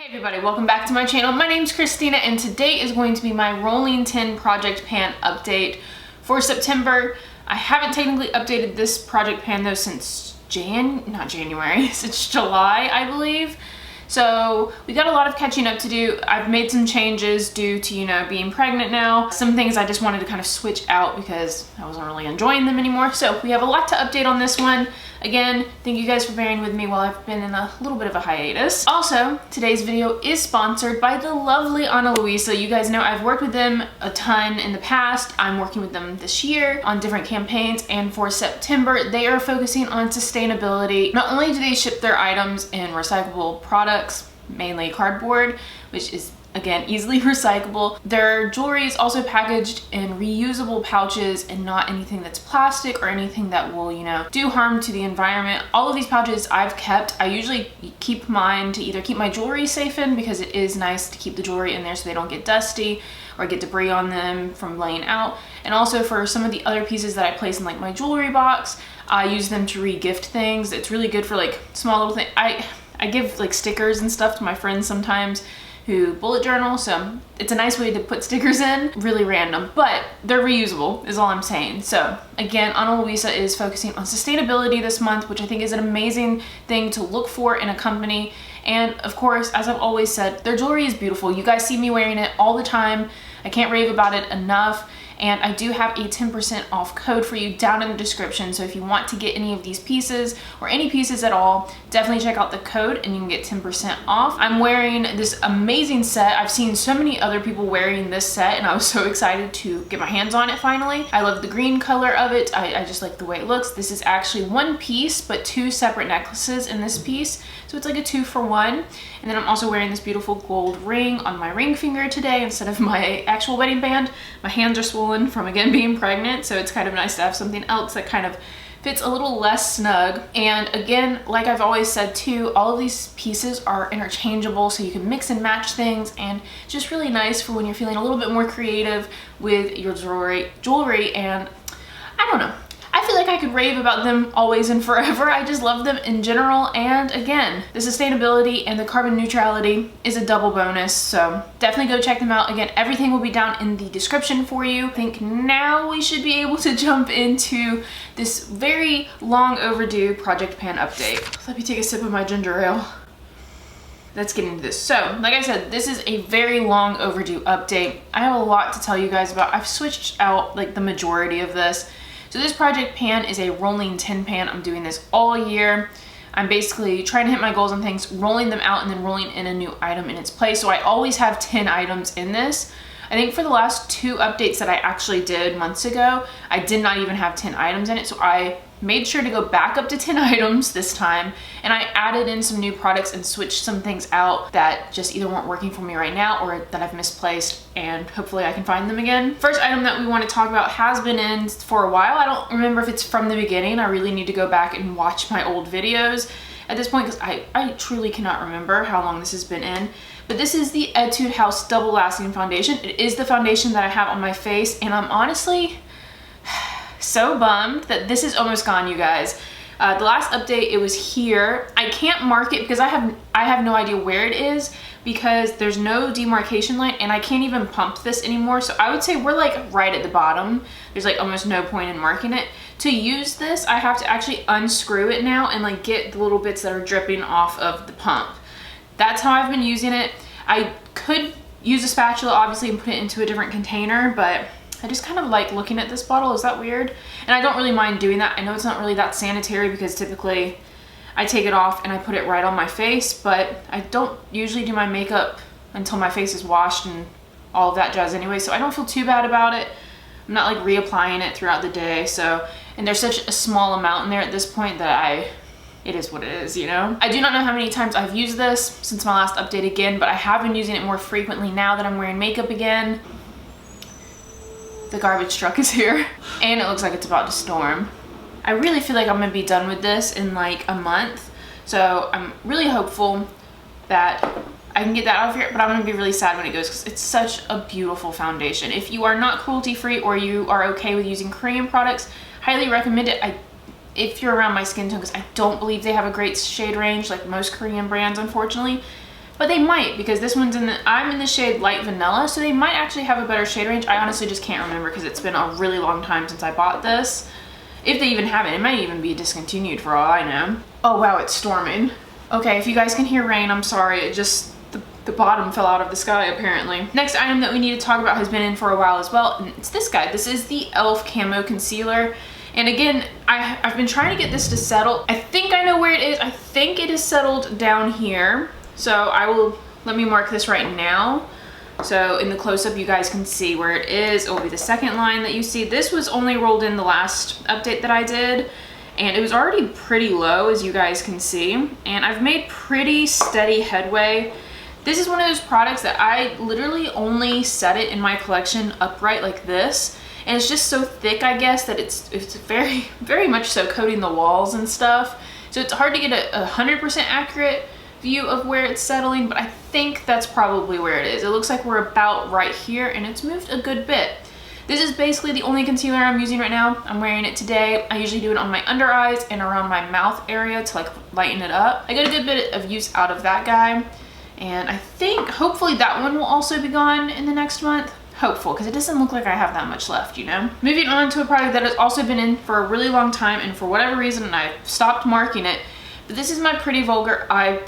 Hey everybody, welcome back to my channel. My name's Christina and today is going to be my rolling 10 project pan update for September. I haven't technically updated this project pan though since since July, I believe. So we got a lot of catching up to do. I've made some changes due to, being pregnant now. Some things I just wanted to kind of switch out because I wasn't really enjoying them anymore. So we have a lot to update on this one. Again, thank you guys for bearing with me while I've been in a little bit of a hiatus. Also, today's video is sponsored by the lovely Ana Luisa. You guys know I've worked with them a ton in the past. I'm working with them this year on different campaigns, and for September, they are focusing on sustainability. Not only do they ship their items in recyclable products, mainly cardboard, which is again easily recyclable. Their jewelry is also packaged in reusable pouches and not anything that's plastic or anything that will, do harm to the environment. All of these pouches I've kept. I usually keep mine to either keep my jewelry safe in, because it is nice to keep the jewelry in there so they don't get dusty or get debris on them from laying out. And also for some of the other pieces that I place in like my jewelry box, I use them to re-gift things. It's really good for like small little things. I give like stickers and stuff to my friends sometimes who bullet journal, so it's a nice way to put stickers in. Really random, but they're reusable is all I'm saying. So again, Ana Luisa is focusing on sustainability this month, which I think is an amazing thing to look for in a company. And of course, as I've always said, their jewelry is beautiful. You guys see me wearing it all the time. I can't rave about it enough. And I do have a 10% off code for you down in the description. So if you want to get any of these pieces or any pieces at all, definitely check out the code and you can get 10% off. I'm wearing this amazing set. I've seen so many other people wearing this set and I was so excited to get my hands on it finally. I love the green color of it. I just like the way it looks. This is actually one piece, but two separate necklaces in this piece. So it's like a 2-for-1. And then I'm also wearing this beautiful gold ring on my ring finger today instead of my actual wedding band. My hands are swollen from again being pregnant, so it's kind of nice to have something else that kind of fits a little less snug. And again, like I've always said too, all of these pieces are interchangeable, so you can mix and match things, and just really nice for when you're feeling a little bit more creative with your jewelry. And I don't know, I feel like I could rave about them always and forever. I just love them in general. And again, the sustainability and the carbon neutrality is a double bonus. So definitely go check them out. Again, everything will be down in the description for you. I think now we should be able to jump into this very long overdue project pan update. Let me take a sip of my ginger ale. Let's get into this. So, like I said, this is a very long overdue update. I have a lot to tell you guys about. I've switched out like the majority of this. So this project pan is a rolling 10 pan. I'm doing this all year. I'm basically trying to hit my goals on things, rolling them out and then rolling in a new item in its place. So I always have 10 items in this. I think for the last 2 updates that I actually did months ago, I did not even have 10 items in it. So I made sure to go back up to 10 items this time, and I added in some new products and switched some things out that just either weren't working for me right now or that I've misplaced, and hopefully I can find them again. First item that we want to talk about has been in for a while. I don't remember if it's from the beginning. I really need to go back and watch my old videos at this point because I truly cannot remember how long this has been in. But this is the Etude House Double Lasting Foundation. It is the foundation that I have on my face, and I'm honestly so bummed that this is almost gone, you guys. The last update, it was here. I can't mark it because I have no idea where it is because there's no demarcation line, and I can't even pump this anymore. So I would say we're like right at the bottom. There's like almost no point in marking it. To use this, I have to actually unscrew it now and like get the little bits that are dripping off of the pump. That's how I've been using it. I could use a spatula obviously and put it into a different container, but I just kind of like looking at this bottle. Is that weird? And I don't really mind doing that. I know it's not really that sanitary because typically I take it off and I put it right on my face, but I don't usually do my makeup until my face is washed and all of that jazz anyway, so I don't feel too bad about it. I'm not like reapplying it throughout the day, so, and there's such a small amount in there at this point that it is what it is, I do not know how many times I've used this since my last update again, but I have been using it more frequently now that I'm wearing makeup again. The garbage truck is here and it looks like it's about to storm. I really feel like I'm gonna be done with this in like a month. So I'm really hopeful that I can get that out of here, but I'm gonna be really sad when it goes because it's such a beautiful foundation. If you are not cruelty free or you are okay with using Korean products, highly recommend it. If you're around my skin tone, because I don't believe they have a great shade range like most Korean brands, unfortunately. but they might, because this one's I'm in the shade Light Vanilla, so they might actually have a better shade range. I honestly just can't remember because it's been a really long time since I bought this. If they even have it, it might even be discontinued for all I know. Oh wow, it's storming. Okay, if you guys can hear rain, I'm sorry. It just, the bottom fell out of the sky apparently. Next item that we need to talk about has been in for a while as well, and it's this guy. This is the e.l.f. Camo Concealer. And again, I've been trying to get this to settle. I think I know where it is. I think it is settled down here. So let me mark this right now. So in the close-up, you guys can see where it is. It will be the second line that you see. This was only rolled in the last update that I did, and it was already pretty low, as you guys can see. And I've made pretty steady headway. This is one of those products that I literally only set it in my collection upright like this. And it's just so thick, I guess, that it's very, very much so coating the walls and stuff. So it's hard to get a 100% accurate view of where it's settling, but I think that's probably where it is. It looks like we're about right here, and it's moved a good bit. This is basically the only concealer I'm using right now. I'm wearing it today. I usually do it on my under eyes and around my mouth area to like lighten it up. I get a good bit of use out of that guy. And I think hopefully that one will also be gone in the next month. Hopeful, because it doesn't look like I have that much left, you know? Moving on to a product that has also been in for a really long time, and for whatever reason I stopped marking it. But this is my Pretty Vulgar eyelid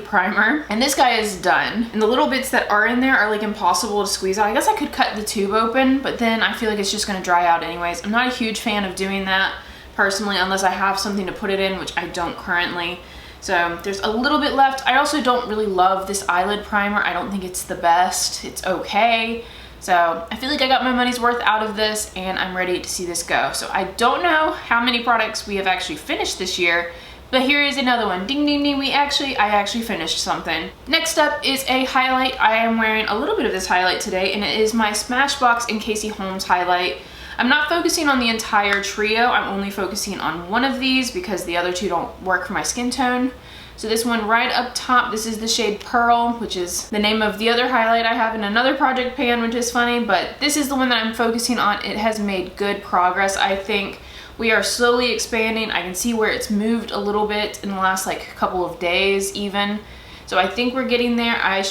primer, and this guy is done. And the little bits that are in there are like impossible to squeeze out. I guess I could cut the tube open, but then I feel like it's just gonna dry out anyways. I'm not a huge fan of doing that personally, unless I have something to put it in, which I don't currently. So there's a little bit left. I also don't really love this eyelid primer. I don't think it's the best. It's okay. So I feel like I got my money's worth out of this, and I'm ready to see this go. So I don't know how many products we have actually finished this year, but here is another one. Ding, ding, ding. I actually finished something. Next up is a highlight. I am wearing a little bit of this highlight today, and it is my Smashbox and Casey Holmes highlight. I'm not focusing on the entire trio. I'm only focusing on one of these because the other two don't work for my skin tone. So this one right up top, this is the shade Pearl, which is the name of the other highlight I have in another project pan, which is funny, but this is the one that I'm focusing on. It has made good progress, I think. We are slowly expanding. I can see where it's moved a little bit in the last like couple of days even. So I think we're getting there. I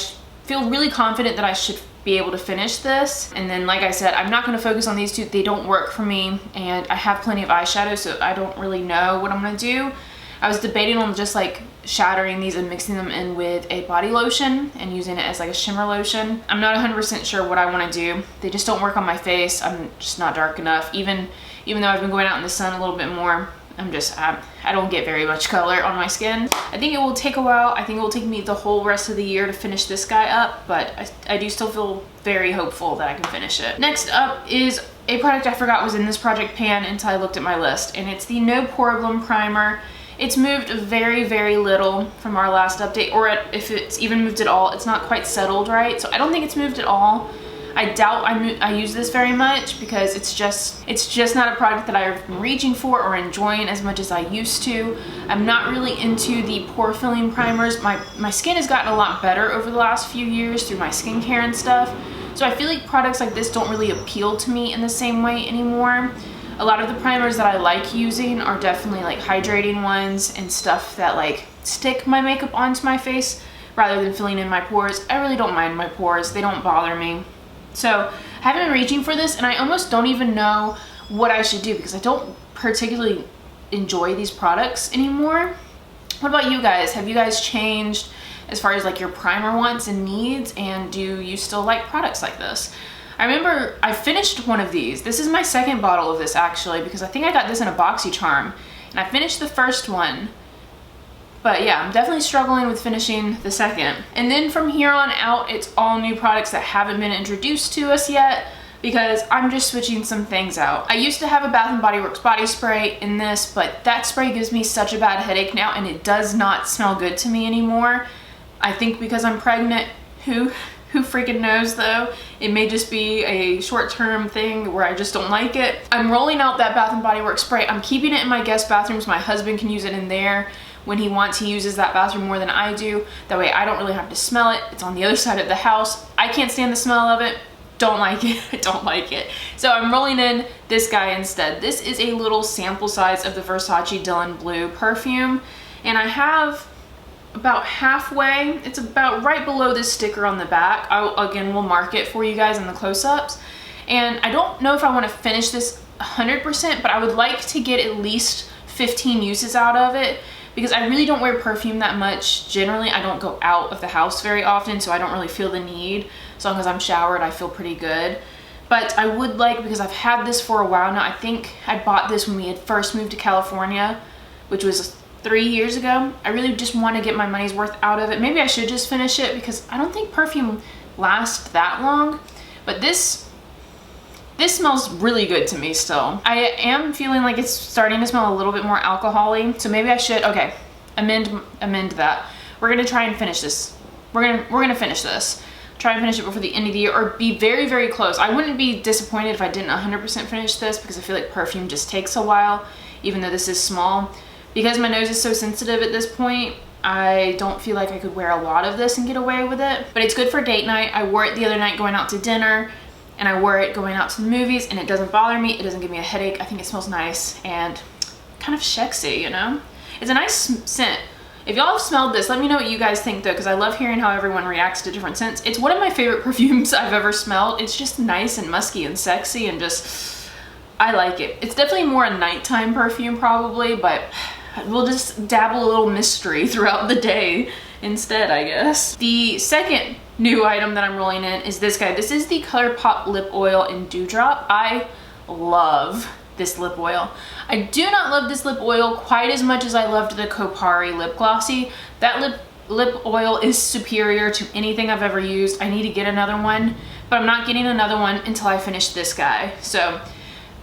feel really confident that I should be able to finish this. And then like I said, I'm not going to focus on these two. They don't work for me, and I have plenty of eyeshadow, so I don't really know what I'm going to do. I was debating on just like shattering these and mixing them in with a body lotion and using it as like a shimmer lotion. I'm not 100% sure what I want to do. They just don't work on my face. I'm just not dark enough. Even though I've been going out in the sun a little bit more, I don't get very much color on my skin. I think it will take a while. I think it will take me the whole rest of the year to finish this guy up, but I do still feel very hopeful that I can finish it. Next up is a product I forgot was in this project pan until I looked at my list, and it's the No Problem Primer. It's moved very, very little from our last update, or if it's even moved at all, it's not quite settled right. So I don't think it's moved at all. I doubt I use this very much because it's just not a product that I'm reaching for or enjoying as much as I used to. I'm not really into the pore filling primers. My skin has gotten a lot better over the last few years through my skincare and stuff. So I feel like products like this don't really appeal to me in the same way anymore. A lot of the primers that I like using are definitely like hydrating ones and stuff that like stick my makeup onto my face rather than filling in my pores. I really don't mind my pores. They don't bother me. So I haven't been reaching for this, and I almost don't even know what I should do because I don't particularly enjoy these products anymore. What about you guys? Have you guys changed as far as like your primer wants and needs, and do you still like products like this? I remember I finished one of these. This is my second bottle of this actually, because I think I got this in a BoxyCharm, and I finished the first one. But yeah, I'm definitely struggling with finishing the second. And then from here on out, it's all new products that haven't been introduced to us yet because I'm just switching some things out. I used to have a Bath & Body Works body spray in this, but that spray gives me such a bad headache now, and it does not smell good to me anymore. I think because I'm pregnant. Who freaking knows though? It may just be a short-term thing where I just don't like it. I'm rolling out that Bath & Body Works spray. I'm keeping it in my guest bathrooms. My husband can use it in there when he wants. He uses that bathroom more than I do. That way I don't really have to smell it. It's on the other side of the house. I can't stand the smell of it. Don't like it. I don't like it. So I'm rolling in this guy instead. This is a little sample size of the Versace Dylan Blue perfume, and I have about halfway. It's about right below this sticker on the back. Again, we'll mark it for you guys in the close-ups. And I don't know if I want to finish this 100%, but I would like to get at least 15 uses out of it, because I really don't wear perfume that much. Generally, I don't go out of the house very often, so I don't really feel the need. As long as I'm showered, I feel pretty good. But I would like, because I've had this for a while now, I think I bought this when we had first moved to California, which was 3 years ago. I really just want to get my money's worth out of it. Maybe I should just finish it, because I don't think perfume lasts that long. But this smells really good to me still. I am feeling like it's starting to smell a little bit more alcohol-y, so maybe I should, okay, amend that. We're gonna try and finish this. We're gonna finish this. Try and finish it before the end of the year, or be very, very close. I wouldn't be disappointed if I didn't 100% finish this, because I feel like perfume just takes a while, even though this is small. Because my nose is so sensitive at this point, I don't feel like I could wear a lot of this and get away with it. But it's good for date night. I wore it the other night going out to dinner, and I wore it going out to the movies, and it doesn't bother me. It doesn't give me a headache. I think it smells nice and kind of sexy, you know? It's a nice scent. If y'all have smelled this, let me know what you guys think though, because I love hearing how everyone reacts to different scents. It's one of my favorite perfumes I've ever smelled. It's just nice and musky and sexy, and just, I like it. It's definitely more a nighttime perfume probably, but we'll just dabble a little mystery throughout the day instead, I guess. The second new item that I'm rolling in is this guy. This is the Colourpop Lip Oil in Dewdrop. I love this lip oil. I do not love this lip oil quite as much as I loved the Kopari Lip Glossy. That lip oil is superior to anything I've ever used. I need to get another one, but I'm not getting another one until I finish this guy. So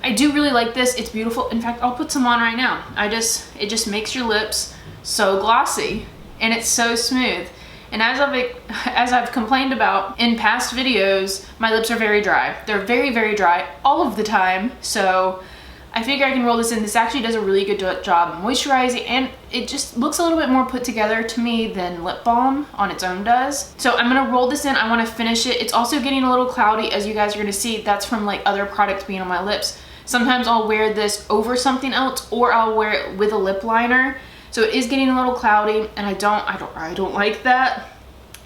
I do really like this. It's beautiful. In fact, I'll put some on right now. It just makes your lips so glossy, and it's so smooth. And as I've complained about in past videos, my lips are very dry. They're very, very dry all of the time. So I figure I can roll this in. This actually does a really good job moisturizing, and it just looks a little bit more put together to me than lip balm on its own does. So I'm gonna roll this in. I wanna finish it. It's also getting a little cloudy, as you guys are gonna see. That's from like other products being on my lips. Sometimes I'll wear this over something else, or I'll wear it with a lip liner. So it is getting a little cloudy, and I don't like that.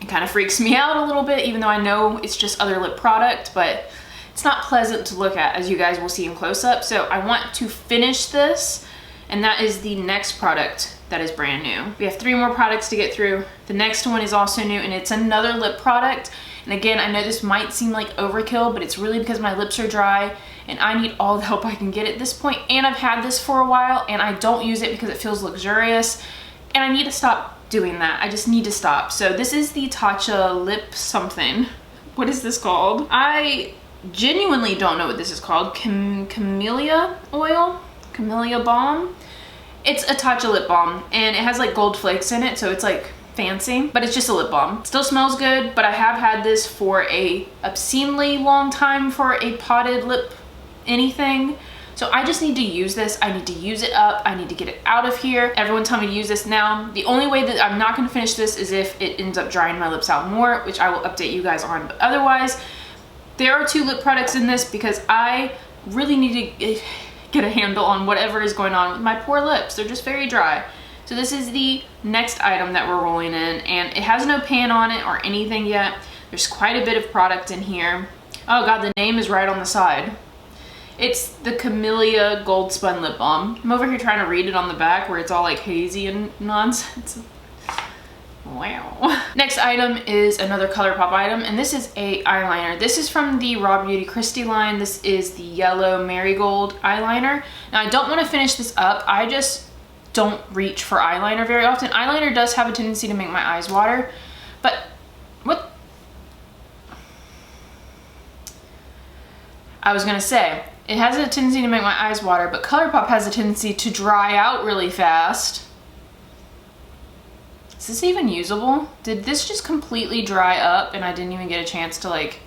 It kind of freaks me out a little bit, even though I know it's just other lip product, but it's not pleasant to look at, as you guys will see in close-up. So I want to finish this, and that is the next product that is brand new. We have 3 more products to get through. The next one is also new, and it's another lip product. And again, I know this might seem like overkill, but it's really because my lips are dry, and I need all the help I can get at this point. And I've had this for a while, and I don't use it because it feels luxurious, and I need to stop doing that. I just need to stop. So this is the Tatcha Lip something. What is this called? I genuinely don't know what this is called. Camellia oil? Camellia balm? It's a Tatcha lip balm, and it has like gold flakes in it, so it's like fancy, but it's just a lip balm. Still smells good, but I have had this for a obscenely long time for a potted lip anything. So I just need to use this. I need to use it up. I need to get it out of here. Everyone tell me to use this now. The only way that I'm not gonna finish this is if it ends up drying my lips out more, which I will update you guys on. But otherwise, there are 2 lip products in this because I really need to get a handle on whatever is going on with my poor lips. They're just very dry. So this is the next item that we're rolling in, and it has no pan on it or anything yet. There's quite a bit of product in here. Oh God, the name is right on the side. It's the Camellia Gold Spun Lip Balm. I'm over here trying to read it on the back where it's all like hazy and nonsense. Wow. Next item is another Colourpop item, and this is a eyeliner. This is from the Raw Beauty Christie line. This is the Yellow Marigold eyeliner. Now I don't want to finish this up. I just don't reach for eyeliner very often. Eyeliner does have a tendency to make my eyes water, but what? I was gonna say, it has a tendency to make my eyes water, but Colourpop has a tendency to dry out really fast. Is this even usable? Did this just completely dry up and I didn't even get a chance to like,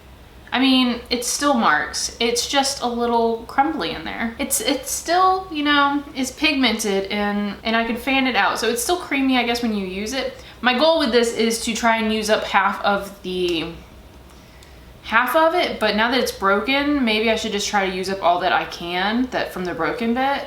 I mean, it still marks. It's just a little crumbly in there. It's still, you know, is pigmented and I can fan it out. So it's still creamy, I guess, when you use it. My goal with this is to try and use up half of it, but now that it's broken, maybe I should just try to use up all that I can from the broken bit.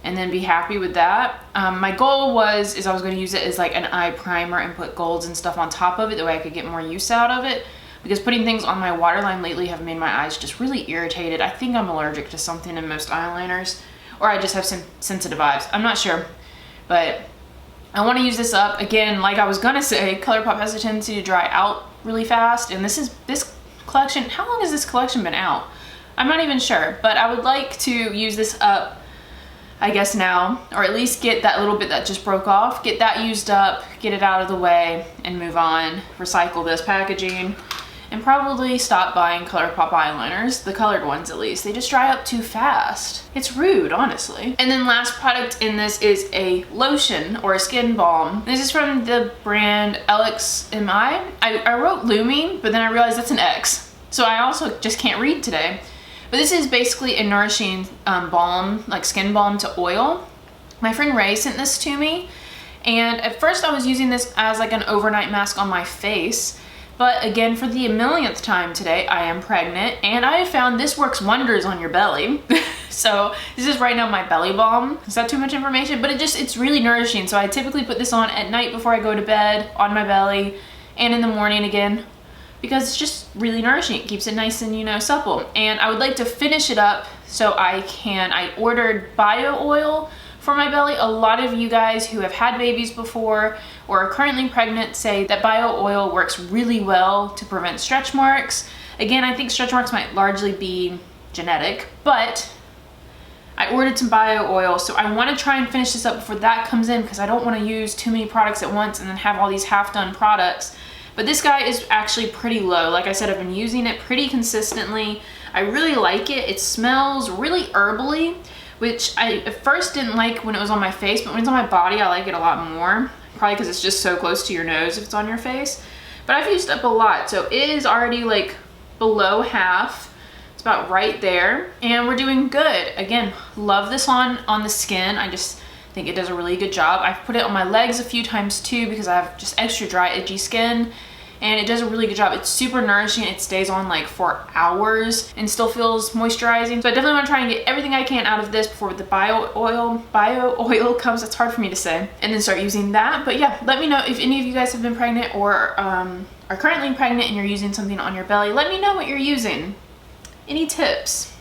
and then be happy with that. My goal is I was going to use it as like an eye primer and put golds and stuff on top of it, that way I could get more use out of it, because putting things on my waterline lately have made my eyes just really irritated. I think I'm allergic to something in most eyeliners, or I just have some sensitive eyes. I'm not sure, but I want to use this up. Again, like I was going to say, Colourpop has a tendency to dry out really fast, and this collection, how long has this collection been out? I'm not even sure, but I would like to use this up, I guess now, or at least get that little bit that just broke off, get that used up, get it out of the way, and move on, recycle this packaging, and probably stop buying Colourpop eyeliners, the colored ones at least. They just dry up too fast. It's rude, honestly. And then last product in this is a lotion or a skin balm. This is from the brand LXMI. I wrote Lumi, but then I realized that's an X. So I also just can't read today. But this is basically a nourishing balm, like skin balm to oil. My friend Ray sent this to me, and at first I was using this as like an overnight mask on my face. But again, for the millionth time today, I am pregnant, and I have found this works wonders on your belly. So this is right now my belly balm. Is that too much information? But it's really nourishing. So I typically put this on at night before I go to bed, on my belly, and in the morning again, because it's just really nourishing. It keeps it nice and, you know, supple. And I would like to finish it up so I ordered bio oil for my belly. A lot of you guys who have had babies before or are currently pregnant say that bio oil works really well to prevent stretch marks. Again, I think stretch marks might largely be genetic, but I ordered some bio oil, so I want to try and finish this up before that comes in, because I don't want to use too many products at once and then have all these half-done products. But this guy is actually pretty low. Like I said, I've been using it pretty consistently. I really like it. It smells really herbally, which I at first didn't like when it was on my face, but when it's on my body, I like it a lot more. Probably because it's just so close to your nose if it's on your face. But I've used up a lot, so it is already like below half. It's about right there, and we're doing good. Again, love this on the skin. I just think it does a really good job. I've put it on my legs a few times too, because I have just extra dry, itchy skin, and it does a really good job. It's super nourishing. It stays on like for hours and still feels moisturizing. So I definitely want to try and get everything I can out of this before the bio oil comes. That's hard for me to say. And then start using that. But yeah, let me know if any of you guys have been pregnant or are currently pregnant and you're using something on your belly. Let me know what you're using. Any tips?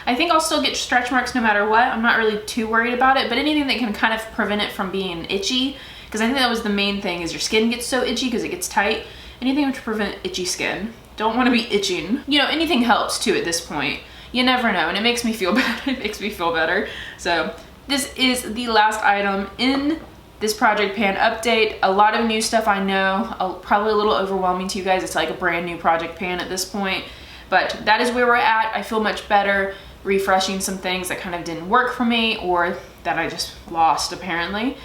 I think I'll still get stretch marks no matter what. I'm not really too worried about it, but anything that can kind of prevent it from being itchy, because I think that was the main thing, is your skin gets so itchy because it gets tight. Anything to prevent itchy skin. Don't want to be itching. You know, anything helps too at this point. You never know, and it makes me feel better. It makes me feel better. So this is the last item in this project pan update. A lot of new stuff, I know. Probably a little overwhelming to you guys. It's like a brand new project pan at this point. But that is where we're at. I feel much better refreshing some things that kind of didn't work for me, or that I just lost apparently,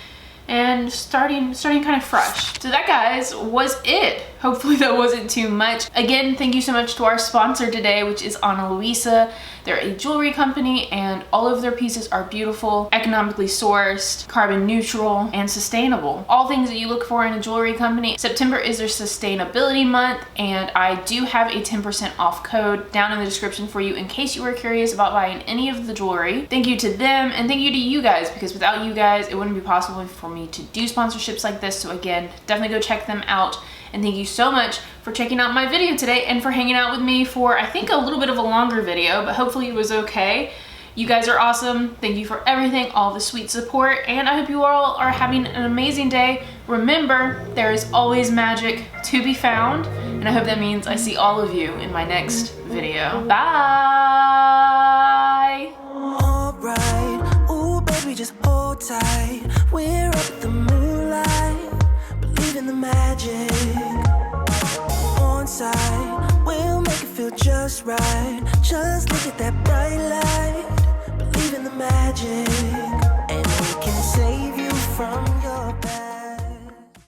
and starting kind of fresh. So that, guys, was it. Hopefully that wasn't too much. Again, thank you so much to our sponsor today, which is Ana Luisa. They're a jewelry company, and all of their pieces are beautiful, economically sourced, carbon neutral, and sustainable. All things that you look for in a jewelry company. September is their sustainability month, and I do have a 10% off code down in the description for you in case you were curious about buying any of the jewelry. Thank you to them, and thank you to you guys, because without you guys, it wouldn't be possible for me to do sponsorships like this. So again, definitely go check them out. And thank you so much for checking out my video today and for hanging out with me for, I think, a little bit of a longer video, but hopefully it was okay. You guys are awesome. Thank you for everything, all the sweet support, and I hope you all are having an amazing day. Remember, there is always magic to be found, and I hope that means I see all of you in my next video. Bye! Alright, ooh baby, just hold tight. We're up at the moonlight, believe in the magic. On side, we'll make it feel just right. Just look at that bright light.